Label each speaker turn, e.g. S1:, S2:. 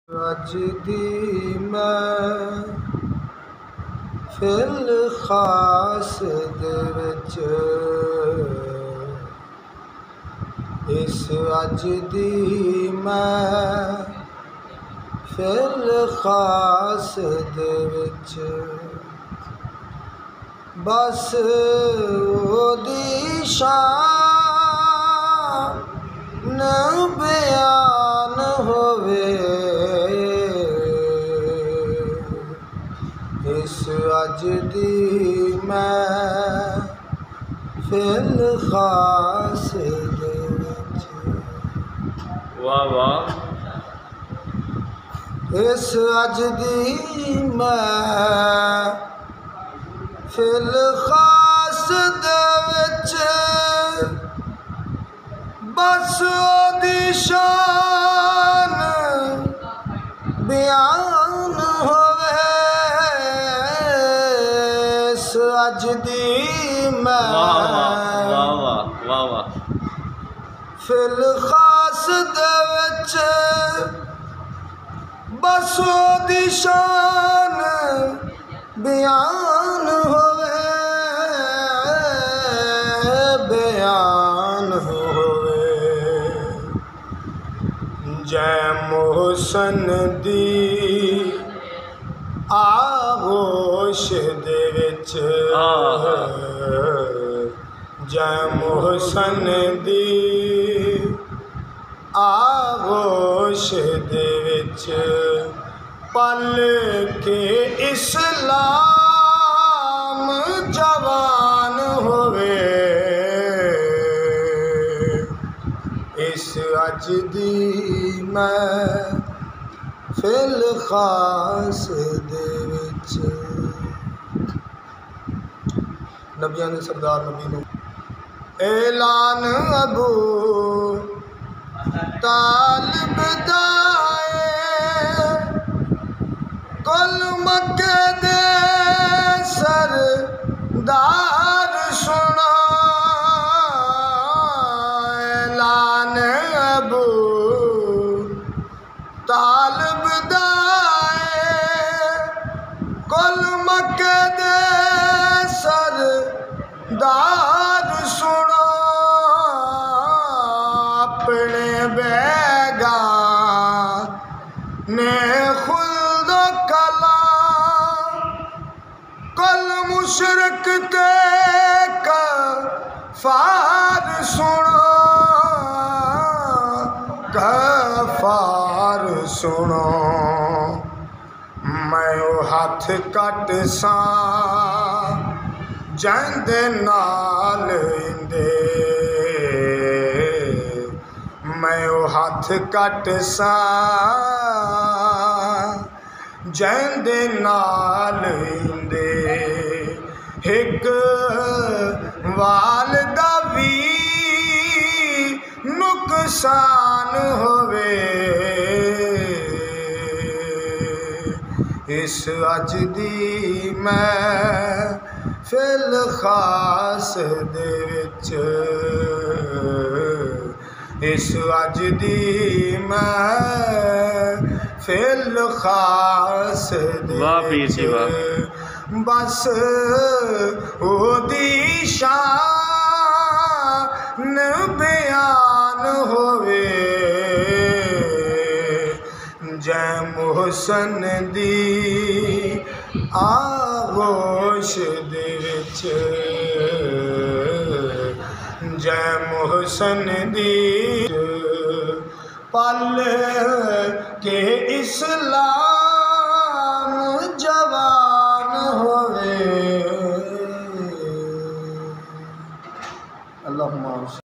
S1: अज दी महफिल खास दे विच इस अज दी महफिल खास दे विच बस ओदी शान बयान होवे इस अज दी महफिल खास दे विच।
S2: वाह वाह।
S1: इस अज दी महफिल खास दे विच बस ओदी शान बयान होवे इस अज दी महफिल खास दे विच बस ओदी शान बयान होवे बयान होवे जै मोहसन दी आगोश दे विच जै मोहसन दी आगोश दे विच पल के इस्लाम जवान होवे इस अज दी महफिल खास दे विच। नबियां दे सरदार नबी नूं ऐलान अबू तालिब दा कुल मक्के दे सरदार सुना ऐलान अबू तालिब दा कुल मक्के दे सरदार सुना अपने बैगा ने खुल्द कला कल मुशरक ते कफार सुना कफार सुनो मैं ओ हाथ कट सा जंदे नाल इंदे मैं ओ हाथ कट सा जंदे नाल इंदे एक वाल दा भी नुकसान होवे इस अज दी महफिल खास दे विच इस अज दी महफिल खास दे विच बस ओदी शान बयान होवे जै मोहसन दी आगोश दे विच जै मोहसन दी पल के इस्लाम